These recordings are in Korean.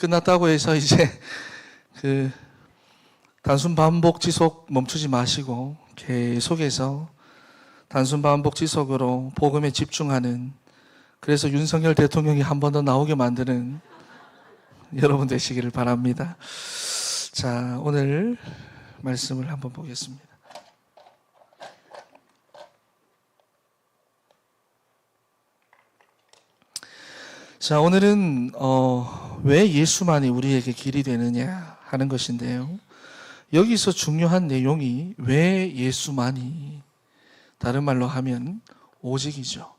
끝났다고 해서 이제 단순 반복 지속 멈추지 마시고 계속해서 단순 반복 지속으로 복음에 집중하는, 그래서 윤석열 대통령이 한 번 더 나오게 만드는 여러분 되시기를 바랍니다. 자, 오늘 말씀을 한번 보겠습니다. 자, 오늘은 왜 예수만이 우리에게 길이 되느냐 하는 것인데요. 여기서 중요한 내용이 왜 예수만이, 다른 말로 하면 오직이죠.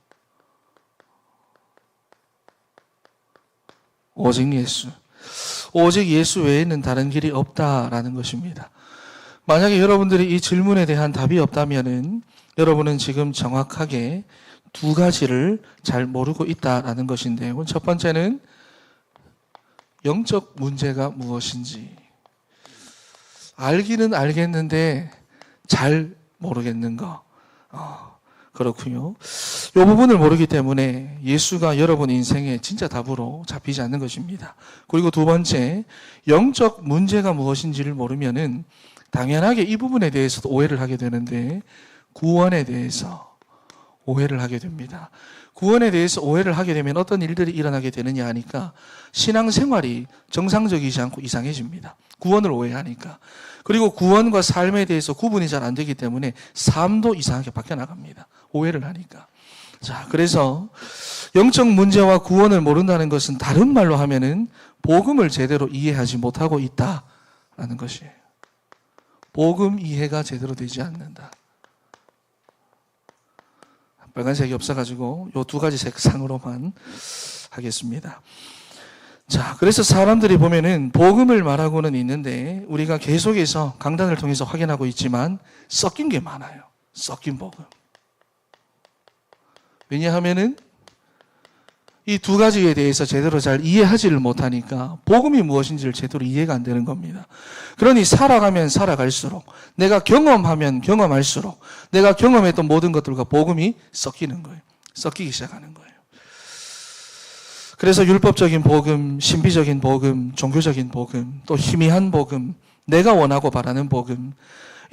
오직 예수. 오직 예수 외에는 다른 길이 없다라는 것입니다. 만약에 여러분들이 이 질문에 대한 답이 없다면은 여러분은 지금 정확하게 두 가지를 잘 모르고 있다라는 것인데요. 첫 번째는 영적 문제가 무엇인지 알기는 알겠는데 잘 모르겠는 거. 그렇군요. 이 부분을 모르기 때문에 예수가 여러분 인생에 진짜 답으로 잡히지 않는 것입니다. 그리고 두 번째, 영적 문제가 무엇인지를 모르면은 당연하게 이 부분에 대해서도 오해를 하게 되는데 구원에 대해서 오해를 하게 됩니다. 구원에 대해서 오해를 하게 되면 어떤 일들이 일어나게 되느냐 하니까 신앙생활이 정상적이지 않고 이상해집니다. 구원을 오해하니까. 그리고 구원과 삶에 대해서 구분이 잘 안 되기 때문에 삶도 이상하게 바뀌어 나갑니다. 오해를 하니까. 자, 그래서 영적 문제와 구원을 모른다는 것은 다른 말로 하면은 복음을 제대로 이해하지 못하고 있다라는 것이에요. 복음 이해가 제대로 되지 않는다. 빨간색이 없어가지고 이 두 가지 색상으로만 하겠습니다. 자, 그래서 사람들이 보면은 복음을 말하고는 있는데 우리가 계속해서 강단을 통해서 확인하고 있지만 섞인 게 많아요. 섞인 복음. 왜냐하면은 이 두 가지에 대해서 제대로 잘 이해하지를 못하니까 복음이 무엇인지를 제대로 이해가 안 되는 겁니다. 그러니 살아가면 살아갈수록, 내가 경험하면 경험할수록 내가 경험했던 모든 것들과 복음이 섞이는 거예요. 섞이기 시작하는 거예요. 그래서 율법적인 복음, 신비적인 복음, 종교적인 복음, 또 희미한 복음, 내가 원하고 바라는 복음,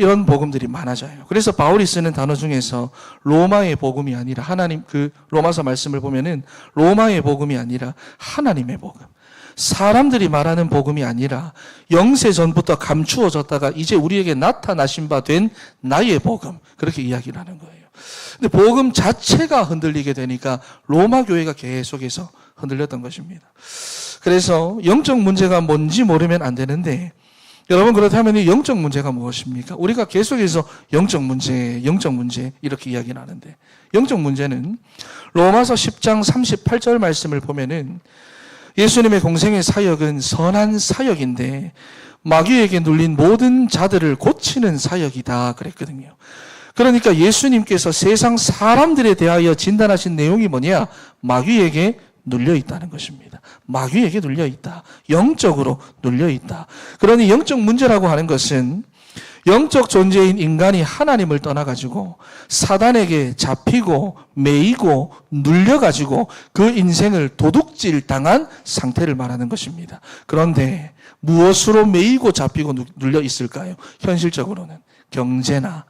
이런 복음들이 많아져요. 그래서 바울이 쓰는 단어 중에서 로마의 복음이 아니라 하나님, 로마서 말씀을 보면은 로마의 복음이 아니라 하나님의 복음, 사람들이 말하는 복음이 아니라 영세 전부터 감추어졌다가 이제 우리에게 나타나신 바 된 나의 복음, 그렇게 이야기를 하는 거예요. 근데 복음 자체가 흔들리게 되니까 로마 교회가 계속해서 흔들렸던 것입니다. 그래서 영적 문제가 뭔지 모르면 안 되는데, 여러분, 그렇다면 이 영적 문제가 무엇입니까? 우리가 계속해서 영적 문제 이렇게 이야기를 하는데, 영적 문제는 로마서 10장 38절 말씀을 보면은 예수님의 공생의 사역은 선한 사역인데 마귀에게 눌린 모든 자들을 고치는 사역이다 그랬거든요. 그러니까 예수님께서 세상 사람들에 대하여 진단하신 내용이 뭐냐? 마귀에게 눌려 있다는 것입니다. 마귀에게 눌려 있다. 영적으로 눌려 있다. 그러니 영적 문제라고 하는 것은 영적 존재인 인간이 하나님을 떠나가지고 사단에게 잡히고 매이고 눌려가지고 그 인생을 도둑질 당한 상태를 말하는 것입니다. 그런데 무엇으로 매이고 잡히고 눌려 있을까요? 현실적으로는 경제나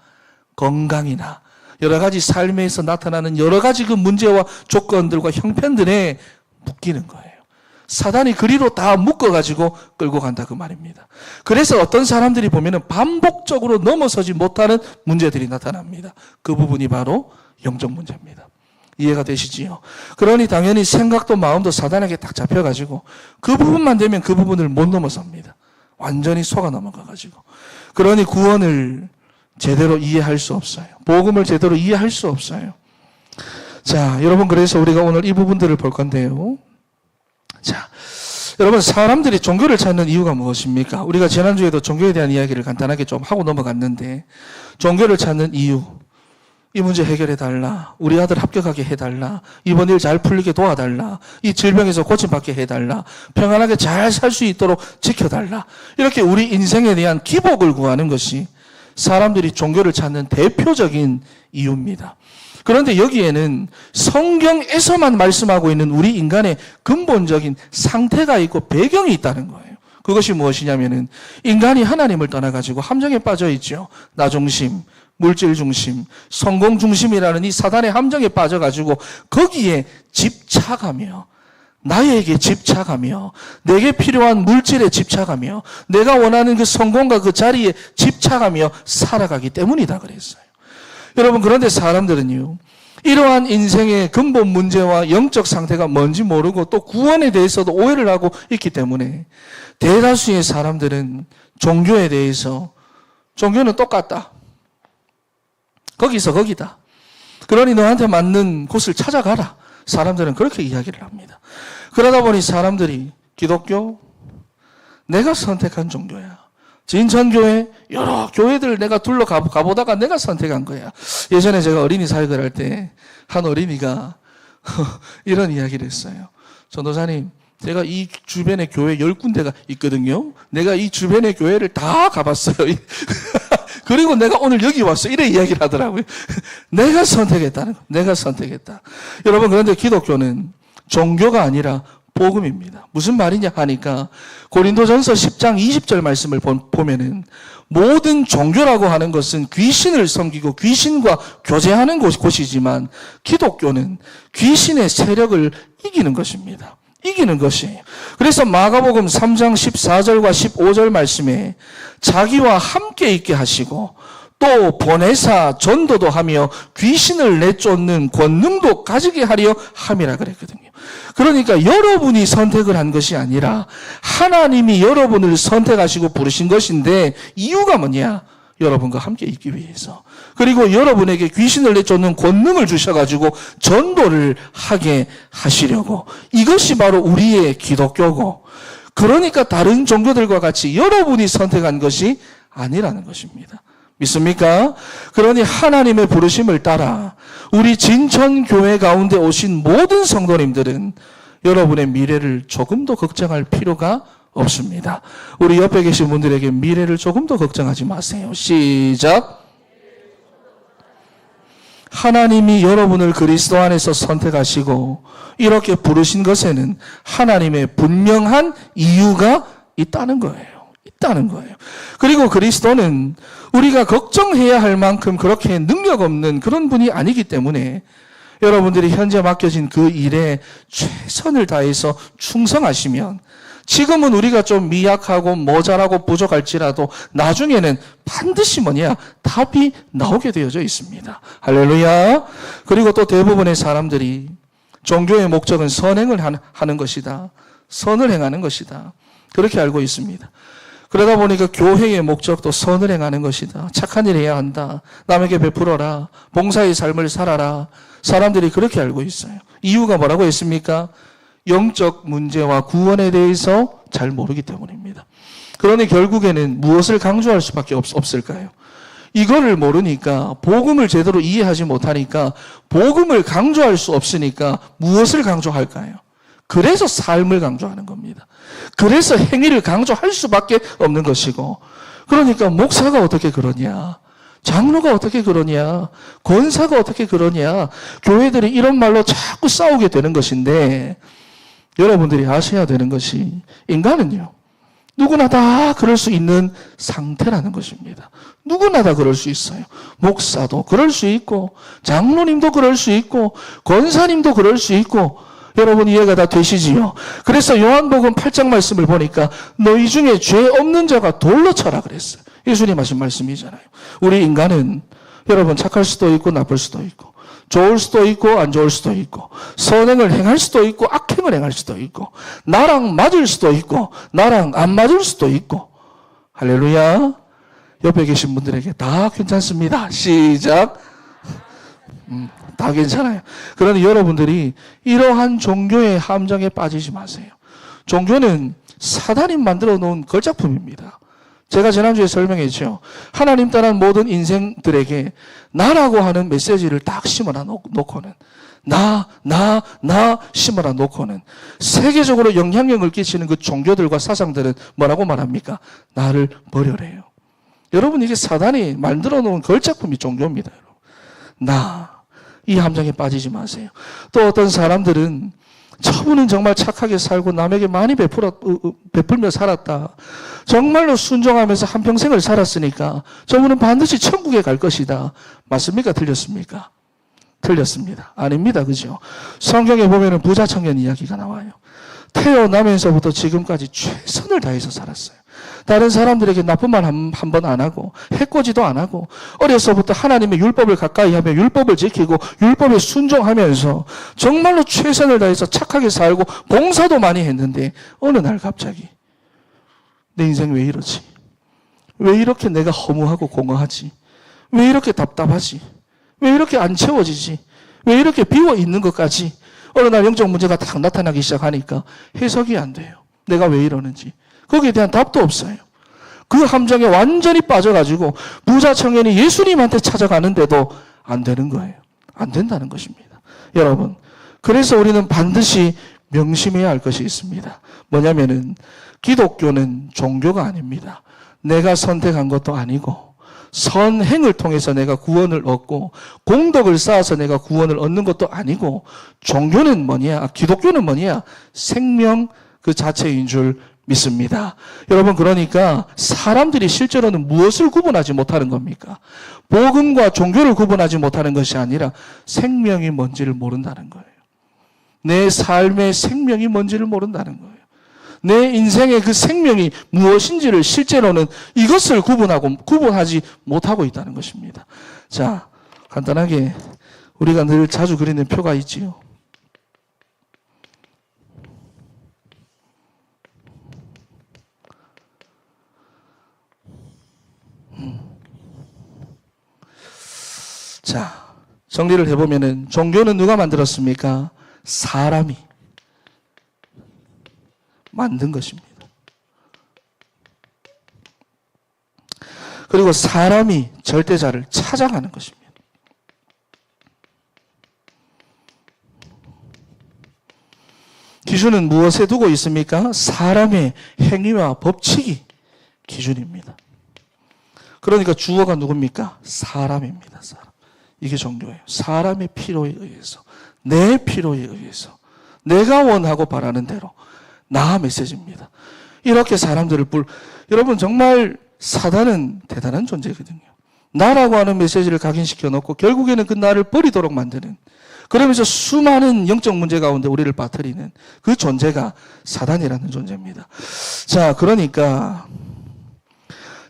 건강이나 여러 가지 삶에서 나타나는 여러 가지 그 문제와 조건들과 형편들에 묶이는 거예요. 사단이 그리로 다 묶어가지고 끌고 간다 그 말입니다. 그래서 어떤 사람들이 보면은 반복적으로 넘어서지 못하는 문제들이 나타납니다. 그 부분이 바로 영적 문제입니다. 이해가 되시지요? 그러니 당연히 생각도 마음도 사단에게 딱 잡혀가지고 그 부분만 되면 그 부분을 못 넘어섭니다. 완전히 속아 넘어가가지고. 그러니 구원을 제대로 이해할 수 없어요. 복음을 제대로 이해할 수 없어요. 자, 여러분, 그래서 우리가 오늘 이 부분들을 볼 건데요. 자, 여러분, 사람들이 종교를 찾는 이유가 무엇입니까? 우리가 지난주에도 종교에 대한 이야기를 간단하게 좀 하고 넘어갔는데, 종교를 찾는 이유, 이 문제 해결해달라, 우리 아들 합격하게 해달라, 이번 일 잘 풀리게 도와달라, 이 질병에서 고침받게 해달라, 평안하게 잘 살 수 있도록 지켜달라, 이렇게 우리 인생에 대한 기복을 구하는 것이 사람들이 종교를 찾는 대표적인 이유입니다. 그런데 여기에는 성경에서만 말씀하고 있는 우리 인간의 근본적인 상태가 있고 배경이 있다는 거예요. 그것이 무엇이냐면은 인간이 하나님을 떠나가지고 함정에 빠져 있죠. 나 중심, 물질 중심, 성공 중심이라는 이 사단의 함정에 빠져가지고 거기에 집착하며 나에게 집착하며 내게 필요한 물질에 집착하며 내가 원하는 그 성공과 그 자리에 집착하며 살아가기 때문이다 그랬어요. 여러분, 그런데 사람들은요, 이러한 인생의 근본 문제와 영적 상태가 뭔지 모르고 또 구원에 대해서도 오해를 하고 있기 때문에 대다수의 사람들은 종교에 대해서 종교는 똑같다. 거기서 거기다. 그러니 너한테 맞는 곳을 찾아가라. 사람들은 그렇게 이야기를 합니다. 그러다 보니 사람들이 기독교, 내가 선택한 종교야. 진천교회, 여러 교회들 내가 가보다가 내가 선택한 거야. 예전에 제가 어린이 사역을 할 때 한 어린이가 이런 이야기를 했어요. 전도사님, 제가 이 주변에 교회 10군데가 있거든요. 내가 이 주변의 교회를 다 가봤어요. 그리고 내가 오늘 여기 왔어. 이래 이야기를 하더라고요. 내가 선택했다는 거. 내가 선택했다. 여러분, 그런데 기독교는 종교가 아니라 복음입니다. 무슨 말이냐 하니까 고린도전서 10장 20절 말씀을 보면은 모든 종교라고 하는 것은 귀신을 섬기고 귀신과 교제하는 곳이지만 기독교는 귀신의 세력을 이기는 것입니다. 이기는 것이에요. 그래서 마가복음 3장 14절과 15절 말씀에 자기와 함께 있게 하시고 또 보내사 전도도 하며 귀신을 내쫓는 권능도 가지게 하려 함이라 그랬거든요. 그러니까 여러분이 선택을 한 것이 아니라 하나님이 여러분을 선택하시고 부르신 것인데 이유가 뭐냐? 여러분과 함께 있기 위해서. 그리고 여러분에게 귀신을 내쫓는 권능을 주셔가지고 전도를 하게 하시려고. 이것이 바로 우리의 기독교고, 그러니까 다른 종교들과 같이 여러분이 선택한 것이 아니라는 것입니다. 믿습니까? 그러니 하나님의 부르심을 따라 우리 진천교회 가운데 오신 모든 성도님들은 여러분의 미래를 조금도 걱정할 필요가 없습니다. 우리 옆에 계신 분들에게 미래를 조금도 걱정하지 마세요. 시작. 하나님이 여러분을 그리스도 안에서 선택하시고 이렇게 부르신 것에는 하나님의 분명한 이유가 있다는 거예요. 있다는 거예요. 그리고 그리스도는 우리가 걱정해야 할 만큼 그렇게 능력 없는 그런 분이 아니기 때문에 여러분들이 현재 맡겨진 그 일에 최선을 다해서 충성하시면 지금은 우리가 좀 미약하고 모자라고 부족할지라도 나중에는 반드시 답이 나오게 되어져 있습니다. 할렐루야. 그리고 또 대부분의 사람들이 종교의 목적은 선행을 하는 것이다. 선을 행하는 것이다. 그렇게 알고 있습니다. 그러다 보니까 교회의 목적도 선을 행하는 것이다. 착한 일 해야 한다. 남에게 베풀어라. 봉사의 삶을 살아라. 사람들이 그렇게 알고 있어요. 이유가 뭐라고 했습니까? 영적 문제와 구원에 대해서 잘 모르기 때문입니다. 그러니 결국에는 무엇을 강조할 수밖에 없을까요? 이거를 모르니까, 복음을 제대로 이해하지 못하니까, 복음을 강조할 수 없으니까 무엇을 강조할까요? 그래서 삶을 강조하는 겁니다. 그래서 행위를 강조할 수밖에 없는 것이고, 그러니까 목사가 어떻게 그러냐, 장로가 어떻게 그러냐, 권사가 어떻게 그러냐, 교회들이 이런 말로 자꾸 싸우게 되는 것인데, 여러분들이 아셔야 되는 것이 인간은요, 누구나 다 그럴 수 있는 상태라는 것입니다. 누구나 다 그럴 수 있어요. 목사도 그럴 수 있고, 장로님도 그럴 수 있고, 권사님도 그럴 수 있고, 여러분 이해가 다 되시지요? 그래서 요한복음 8장 말씀을 보니까 너희 중에 죄 없는 자가 돌로 쳐라 그랬어요. 예수님 하신 말씀이잖아요. 우리 인간은 여러분 착할 수도 있고 나쁠 수도 있고, 좋을 수도 있고 안 좋을 수도 있고, 선행을 행할 수도 있고 악행을 행할 수도 있고, 나랑 맞을 수도 있고 나랑 안 맞을 수도 있고. 할렐루야. 옆에 계신 분들에게 다 괜찮습니다. 시작. 다 괜찮아요. 그러니 여러분들이 이러한 종교의 함정에 빠지지 마세요. 종교는 사단이 만들어 놓은 걸작품입니다. 제가 지난주에 설명했죠. 하나님 따른 모든 인생들에게 나라고 하는 메시지를 딱 심어놔 놓고는, 나 심어놔 놓고는 세계적으로 영향력을 끼치는 그 종교들과 사상들은 뭐라고 말합니까? 나를 버려래요. 여러분, 이게 사단이 만들어 놓은 걸작품이 종교입니다. 여러분. 이 함정에 빠지지 마세요. 또 어떤 사람들은 저분은 정말 착하게 살고 남에게 많이 베풀며 살았다. 정말로 순종하면서 한평생을 살았으니까 저분은 반드시 천국에 갈 것이다. 맞습니까? 틀렸습니까? 틀렸습니다. 아닙니다. 그죠? 성경에 보면은 부자 청년 이야기가 나와요. 태어나면서부터 지금까지 최선을 다해서 살았어요. 다른 사람들에게 나쁜 말 한 번 안 하고 해코지도 안 하고 어려서부터 하나님의 율법을 가까이 하며 율법을 지키고 율법에 순종하면서 정말로 최선을 다해서 착하게 살고 봉사도 많이 했는데 어느 날 갑자기 내 인생 왜 이러지? 왜 이렇게 내가 허무하고 공허하지? 왜 이렇게 답답하지? 왜 이렇게 안 채워지지? 왜 이렇게 비워 있는 것까지? 어느 날 영적 문제가 딱 나타나기 시작하니까 해석이 안 돼요. 내가 왜 이러는지. 거기에 대한 답도 없어요. 그 함정에 완전히 빠져가지고 부자 청년이 예수님한테 찾아가는데도 안 되는 거예요. 안 된다는 것입니다. 여러분, 그래서 우리는 반드시 명심해야 할 것이 있습니다. 뭐냐면은 기독교는 종교가 아닙니다. 내가 선택한 것도 아니고 선행을 통해서 내가 구원을 얻고 공덕을 쌓아서 내가 구원을 얻는 것도 아니고 종교는 뭐냐? 기독교는 뭐냐? 생명 그 자체인 줄 믿습니다. 여러분, 그러니까 사람들이 실제로는 무엇을 구분하지 못하는 겁니까? 복음과 종교를 구분하지 못하는 것이 아니라 생명이 뭔지를 모른다는 거예요. 내 삶의 생명이 뭔지를 모른다는 거예요. 내 인생의 그 생명이 무엇인지를 실제로는 이것을 구분하지 못하고 있다는 것입니다. 자, 간단하게 우리가 늘 자주 그리는 표가 있지요. 자, 정리를 해보면은 종교는 누가 만들었습니까? 사람이 만든 것입니다. 그리고 사람이 절대자를 찾아가는 것입니다. 기준은 무엇에 두고 있습니까? 사람의 행위와 법칙이 기준입니다. 그러니까 주어가 누굽니까? 사람입니다. 사람. 이게 종교예요. 사람의 필요에 의해서, 내 필요에 의해서, 내가 원하고 바라는 대로 나 메시지입니다. 이렇게 사람들을 여러분, 정말 사단은 대단한 존재거든요. 나라고 하는 메시지를 각인시켜 놓고 결국에는 그 나를 버리도록 만드는, 그러면서 수많은 영적 문제 가운데 우리를 빠뜨리는 그 존재가 사단이라는 존재입니다. 자, 그러니까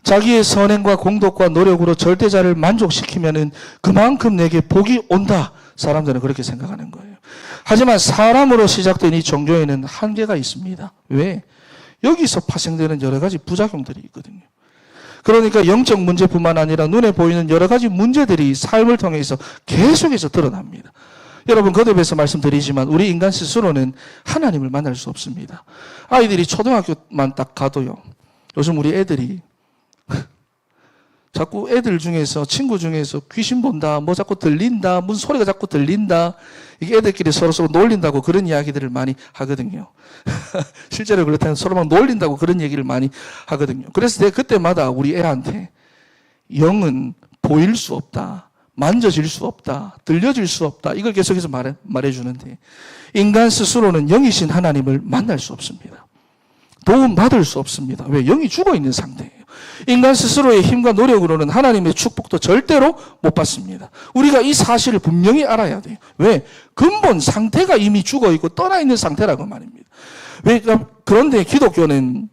자기의 선행과 공덕과 노력으로 절대자를 만족시키면은 그만큼 내게 복이 온다. 사람들은 그렇게 생각하는 거예요. 하지만 사람으로 시작된 이 종교에는 한계가 있습니다. 왜? 여기서 파생되는 여러 가지 부작용들이 있거든요. 그러니까 영적 문제뿐만 아니라 눈에 보이는 여러 가지 문제들이 삶을 통해서 계속해서 드러납니다. 여러분, 거듭해서 말씀드리지만 우리 인간 스스로는 하나님을 만날 수 없습니다. 아이들이 초등학교만 딱 가도요. 요즘 우리 애들이 자꾸 애들 중에서, 친구 중에서 귀신 본다, 뭐 자꾸 들린다, 무슨 소리가 자꾸 들린다, 이게 애들끼리 서로 놀린다고 그런 이야기들을 많이 하거든요. 실제로 그렇다면 서로 막 놀린다고 그런 얘기를 많이 하거든요. 그래서 내가 그때마다 우리 애한테 영은 보일 수 없다, 만져질 수 없다, 들려질 수 없다, 이걸 계속해서 말해주는데 인간 스스로는 영이신 하나님을 만날 수 없습니다. 도움받을 수 없습니다. 왜? 영이 죽어있는 상태예요. 인간 스스로의 힘과 노력으로는 하나님의 축복도 절대로 못 받습니다. 우리가 이 사실을 분명히 알아야 돼요. 왜? 근본 상태가 이미 죽어있고 떠나있는 상태라고 말입니다. 왜? 그런데 기독교는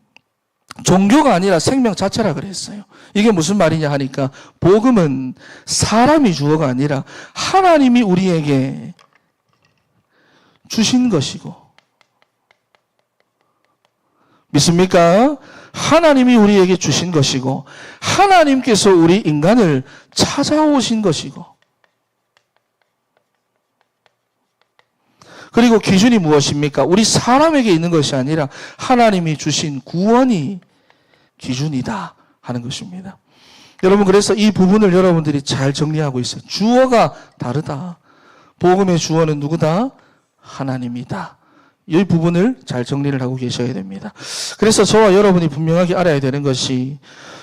종교가 아니라 생명 자체라 그랬어요. 이게 무슨 말이냐 하니까 복음은 사람이 주어가 아니라 하나님이 우리에게 주신 것이고, 믿습니까? 하나님이 우리에게 주신 것이고 하나님께서 우리 인간을 찾아오신 것이고, 그리고 기준이 무엇입니까? 우리 사람에게 있는 것이 아니라 하나님이 주신 구원이 기준이다 하는 것입니다. 여러분, 그래서 이 부분을 여러분들이 잘 정리하고 있어요. 주어가 다르다. 복음의 주어는 누구다? 하나님이다. 이 부분을 잘 정리를 하고 계셔야 됩니다. 그래서 저와 여러분이 분명하게 알아야 되는 것이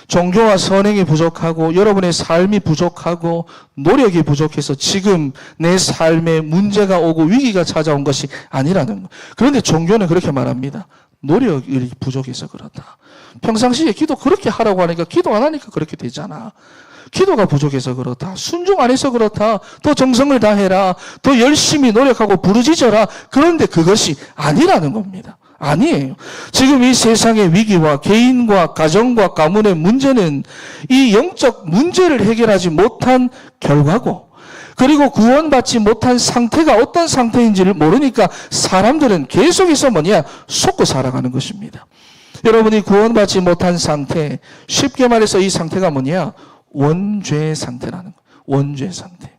종교와 선행이 부족하고 여러분의 삶이 부족하고 노력이 부족해서 지금 내 삶에 문제가 오고 위기가 찾아온 것이 아니라는 거예요. 그런데 종교는 그렇게 말합니다. 노력이 부족해서 그렇다. 평상시에 기도 그렇게 하라고 하니까 기도 안 하니까 그렇게 되잖아. 기도가 부족해서 그렇다. 순종 안 해서 그렇다. 더 정성을 다해라. 더 열심히 노력하고 부르짖어라. 그런데 그것이 아니라는 겁니다. 아니에요. 지금 이 세상의 위기와 개인과 가정과 가문의 문제는 이 영적 문제를 해결하지 못한 결과고, 그리고 구원받지 못한 상태가 어떤 상태인지를 모르니까 사람들은 계속해서 속고 살아가는 것입니다. 여러분이 구원받지 못한 상태, 쉽게 말해서 이 상태가 원죄 상태라는 거예요. 원죄 상태.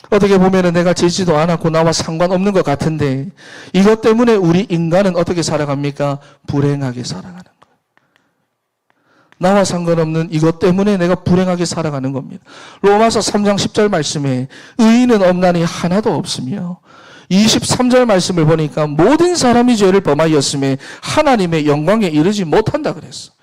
어떻게 보면은 내가 지지도 않았고 나와 상관없는 것 같은데 이것 때문에 우리 인간은 어떻게 살아갑니까? 불행하게 살아가는 거예요. 나와 상관없는 이것 때문에 내가 불행하게 살아가는 겁니다. 로마서 3장 10절 말씀에 의인은 없나니 하나도 없으며 23절 말씀을 보니까 모든 사람이 죄를 범하였음에 하나님의 영광에 이르지 못한다 그랬어.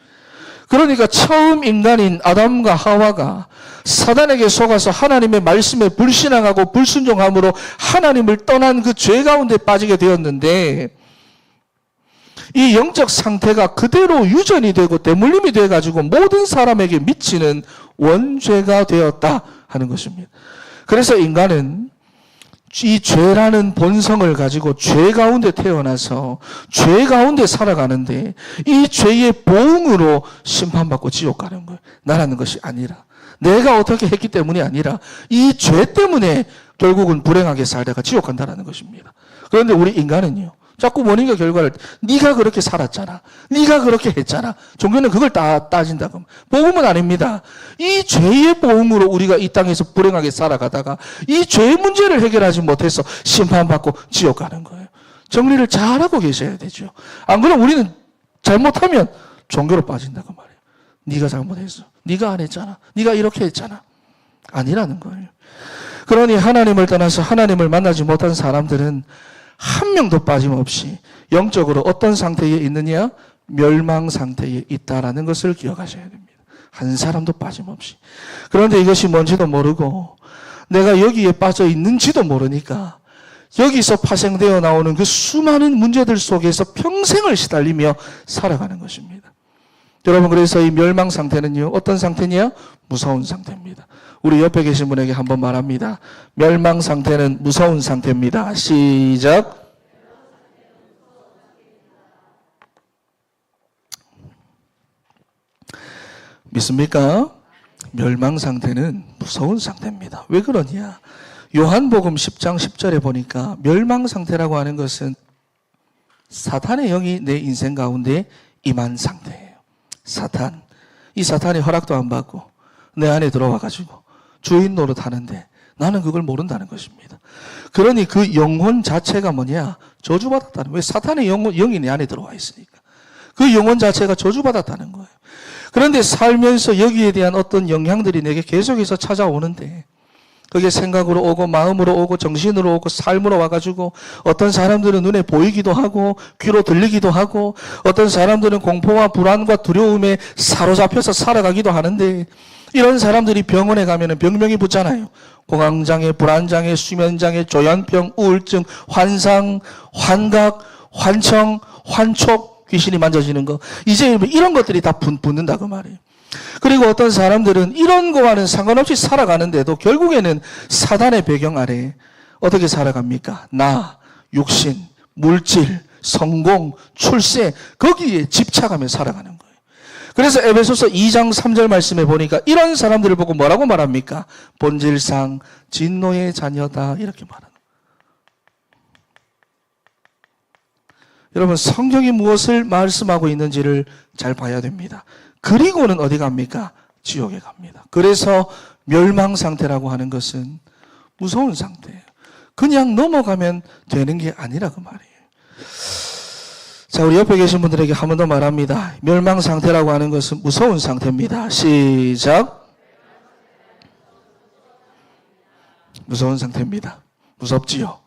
그러니까 처음 인간인 아담과 하와가 사단에게 속아서 하나님의 말씀에 불신앙하고 불순종함으로 하나님을 떠난 그 죄 가운데 빠지게 되었는데, 이 영적 상태가 그대로 유전이 되고 대물림이 돼가지고 모든 사람에게 미치는 원죄가 되었다 하는 것입니다. 그래서 인간은 이 죄라는 본성을 가지고 죄 가운데 태어나서 죄 가운데 살아가는데 이 죄의 보응으로 심판받고 지옥 가는 거예요. 나라는 것이 아니라, 내가 어떻게 했기 때문이 아니라 이 죄 때문에 결국은 불행하게 살다가 지옥 간다는 것입니다. 그런데 우리 인간은요, 자꾸 원인과 결과를 네가 그렇게 살았잖아, 네가 그렇게 했잖아. 종교는 그걸 다 따진다고. 복음은 아닙니다. 이 죄의 보응으로 우리가 이 땅에서 불행하게 살아가다가 이 죄의 문제를 해결하지 못해서 심판받고 지옥 가는 거예요. 정리를 잘하고 계셔야 되죠. 안 그러면 우리는 잘못하면 종교로 빠진다고 말이에요. 네가 잘못했어, 네가 안 했잖아, 네가 이렇게 했잖아. 아니라는 거예요. 그러니 하나님을 떠나서 하나님을 만나지 못한 사람들은 한 명도 빠짐없이 영적으로 어떤 상태에 있느냐? 멸망 상태에 있다라는 것을 기억하셔야 됩니다. 한 사람도 빠짐없이. 그런데 이것이 뭔지도 모르고 내가 여기에 빠져 있는지도 모르니까 여기서 파생되어 나오는 그 수많은 문제들 속에서 평생을 시달리며 살아가는 것입니다. 여러분, 그래서 이 멸망 상태는요, 어떤 상태냐? 무서운 상태입니다. 우리 옆에 계신 분에게 한번 말합니다. 멸망 상태는 무서운 상태입니다. 시작. 믿습니까? 멸망 상태는 무서운 상태입니다. 왜 그러냐? 요한복음 10장 10절에 보니까 멸망 상태라고 하는 것은 사탄의 영이 내 인생 가운데 임한 상태예요. 사탄. 이 사탄이 허락도 안 받고 내 안에 들어와가지고 주인 노릇하는데 나는 그걸 모른다는 것입니다. 그러니 그 영혼 자체가 저주받았다는 거예요. 왜? 사탄의 영이 내 안에 들어와 있으니까. 그 영혼 자체가 저주받았다는 거예요. 그런데 살면서 여기에 대한 어떤 영향들이 내게 계속해서 찾아오는데, 그게 생각으로 오고 마음으로 오고 정신으로 오고 삶으로 와가지고 어떤 사람들은 눈에 보이기도 하고 귀로 들리기도 하고 어떤 사람들은 공포와 불안과 두려움에 사로잡혀서 살아가기도 하는데, 이런 사람들이 병원에 가면은 병명이 붙잖아요. 공황장애, 불안장애, 수면장애, 조현병, 우울증, 환상, 환각, 환청, 환촉, 귀신이 만져지는 거. 이제 이런 것들이 다 붙는다고 말이에요. 그리고 어떤 사람들은 이런 거와는 상관없이 살아가는데도 결국에는 사단의 배경 아래 어떻게 살아갑니까? 나, 육신, 물질, 성공, 출세, 거기에 집착하며 살아가는 거예요. 그래서 에베소서 2장 3절 말씀에 보니까 이런 사람들을 보고 뭐라고 말합니까? 본질상 진노의 자녀다, 이렇게 말하는 거예요. 여러분, 성경이 무엇을 말씀하고 있는지를 잘 봐야 됩니다. 그리고는 어디 갑니까? 지옥에 갑니다. 그래서 멸망 상태라고 하는 것은 무서운 상태예요. 그냥 넘어가면 되는 게 아니라고 말이에요. 자, 우리 옆에 계신 분들에게 한 번 더 말합니다. 멸망 상태라고 하는 것은 무서운 상태입니다. 시작. 무서운 상태입니다. 무섭지요?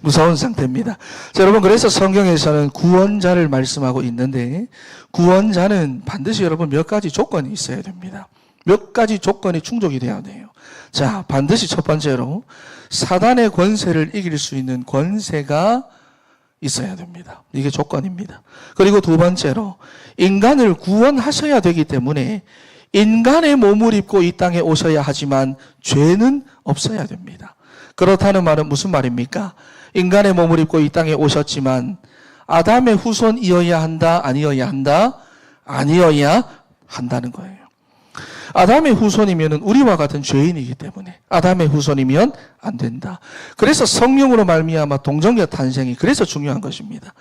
무서운 상태입니다. 자, 여러분, 그래서 성경에서는 구원자를 말씀하고 있는데, 구원자는 반드시 여러분 몇 가지 조건이 있어야 됩니다. 몇 가지 조건이 충족이 돼야 돼요. 자, 반드시 첫 번째로 사단의 권세를 이길 수 있는 권세가 있어야 됩니다. 이게 조건입니다. 그리고 두 번째로 인간을 구원하셔야 되기 때문에 인간의 몸을 입고 이 땅에 오셔야 하지만 죄는 없어야 됩니다. 그렇다는 말은 무슨 말입니까? 인간의 몸을 입고 이 땅에 오셨지만 아담의 후손이어야 한다? 아니어야 한다? 아니어야 한다는 거예요. 아담의 후손이면 우리와 같은 죄인이기 때문에 아담의 후손이면 안 된다. 그래서 성령으로 말미암아 동정녀 탄생이 그래서 중요한 것입니다.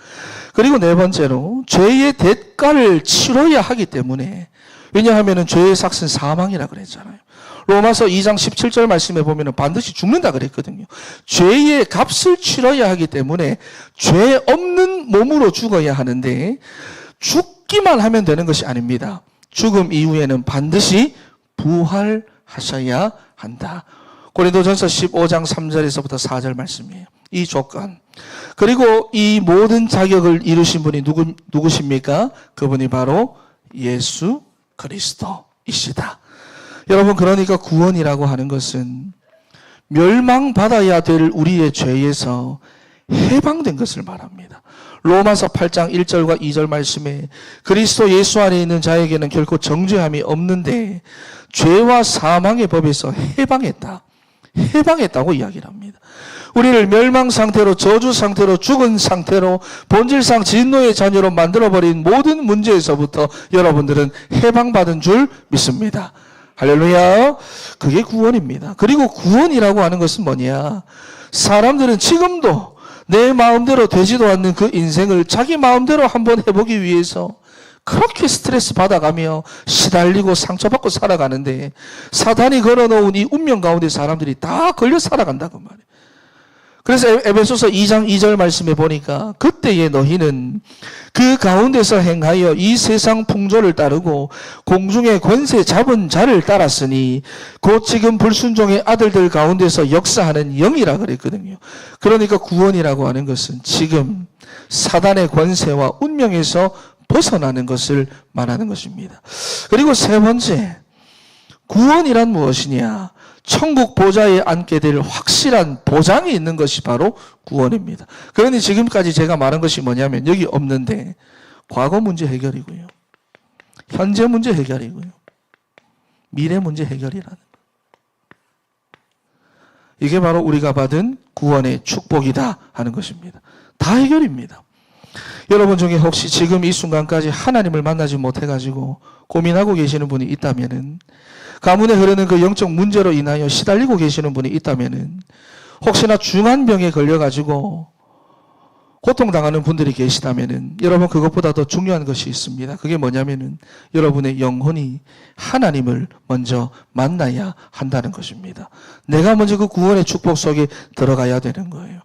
그리고 네 번째로 죄의 대가를 치러야 하기 때문에, 왜냐하면 죄의 삭은 사망이라 그랬잖아요. 로마서 2장 17절 말씀에 보면 반드시 죽는다 그랬거든요. 죄의 값을 치러야 하기 때문에 죄 없는 몸으로 죽어야 하는데 죽기만 하면 되는 것이 아닙니다. 죽음 이후에는 반드시 부활하셔야 한다. 고린도전서 15장 3절에서부터 4절 말씀이에요. 이 조건. 그리고 이 모든 자격을 이루신 분이 누구십니까? 그분이 바로 예수 그리스도이시다. 여러분, 그러니까 구원이라고 하는 것은 멸망받아야 될 우리의 죄에서 해방된 것을 말합니다. 로마서 8장 1절과 2절 말씀에 그리스도 예수 안에 있는 자에게는 결코 정죄함이 없는데 죄와 사망의 법에서 해방했다고 이야기를 합니다. 우리를 멸망 상태로, 저주 상태로, 죽은 상태로, 본질상 진노의 자녀로 만들어버린 모든 문제에서부터 여러분들은 해방받은 줄 믿습니다. 할렐루야. 그게 구원입니다. 그리고 구원이라고 하는 것은 뭐냐? 사람들은 지금도 내 마음대로 되지도 않는 그 인생을 자기 마음대로 한번 해보기 위해서 그렇게 스트레스 받아가며 시달리고 상처받고 살아가는데, 사단이 걸어놓은 이 운명 가운데 사람들이 다 걸려 살아간다고 말이에요. 그래서 에베소서 2장 2절 말씀에 보니까 그때에 너희는 그 가운데서 행하여 이 세상 풍조를 따르고 공중의 권세 잡은 자를 따랐으니 곧 지금 불순종의 아들들 가운데서 역사하는 영이라 그랬거든요. 그러니까 구원이라고 하는 것은 지금 사단의 권세와 운명에서 벗어나는 것을 말하는 것입니다. 그리고 세 번째, 구원이란 무엇이냐? 천국 보좌에 앉게 될 확실한 보장이 있는 것이 바로 구원입니다. 그러니 지금까지 제가 말한 것이 뭐냐면 여기 없는데 과거 문제 해결이고요, 현재 문제 해결이고요, 미래 문제 해결이라는 것. 이게 바로 우리가 받은 구원의 축복이다 하는 것입니다. 다 해결입니다. 여러분 중에 혹시 지금 이 순간까지 하나님을 만나지 못해가지고 고민하고 계시는 분이 있다면은, 가문에 흐르는 그 영적 문제로 인하여 시달리고 계시는 분이 있다면은, 혹시나 중한 병에 걸려가지고 고통당하는 분들이 계시다면은, 여러분 그것보다 더 중요한 것이 있습니다. 그게 뭐냐면은 여러분의 영혼이 하나님을 먼저 만나야 한다는 것입니다. 내가 먼저 그 구원의 축복 속에 들어가야 되는 거예요.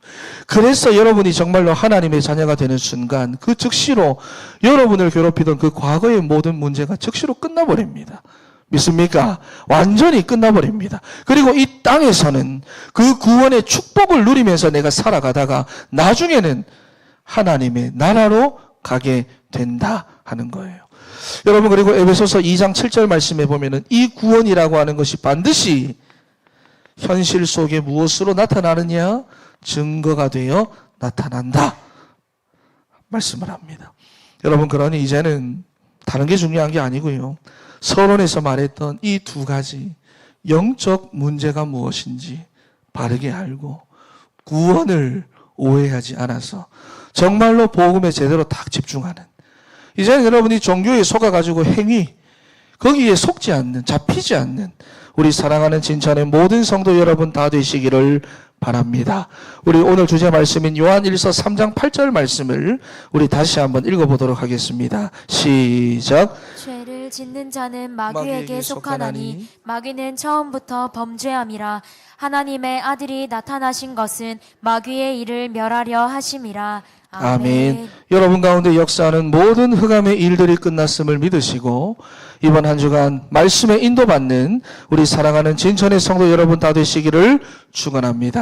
그래서 여러분이 정말로 하나님의 자녀가 되는 순간 그 즉시로 여러분을 괴롭히던 그 과거의 모든 문제가 즉시로 끝나버립니다. 믿습니까? 완전히 끝나버립니다. 그리고 이 땅에서는 그 구원의 축복을 누리면서 내가 살아가다가 나중에는 하나님의 나라로 가게 된다 하는 거예요. 여러분, 그리고 에베소서 2장 7절 말씀에 보면은 이 구원이라고 하는 것이 반드시 현실 속에 무엇으로 나타나느냐? 증거가 되어 나타난다 말씀을 합니다. 여러분, 그러니 이제는 다른 게 중요한 게 아니고요, 서론에서 말했던 이 두 가지 영적 문제가 무엇인지 바르게 알고 구원을 오해하지 않아서 정말로 복음에 제대로 딱 집중하는, 이제는 여러분이 종교에 속아가지고 행위, 거기에 속지 않는, 잡히지 않는 우리 사랑하는 진천의 모든 성도 여러분 다 되시기를 바랍니다. 우리 오늘 주제 말씀인 요한일서 3장 8절 말씀을 우리 다시 한번 읽어보도록 하겠습니다. 시작. 죄를 짓는 자는 마귀에게 속하나니 마귀는 처음부터 범죄함이라. 하나님의 아들이 나타나신 것은 마귀의 일을 멸하려 하심이라. 아멘. 여러분 가운데 역사하는 모든 흑암의 일들이 끝났음을 믿으시고 이번 한 주간 말씀에 인도받는 우리 사랑하는 진천의 성도 여러분 다 되시기를 축원합니다.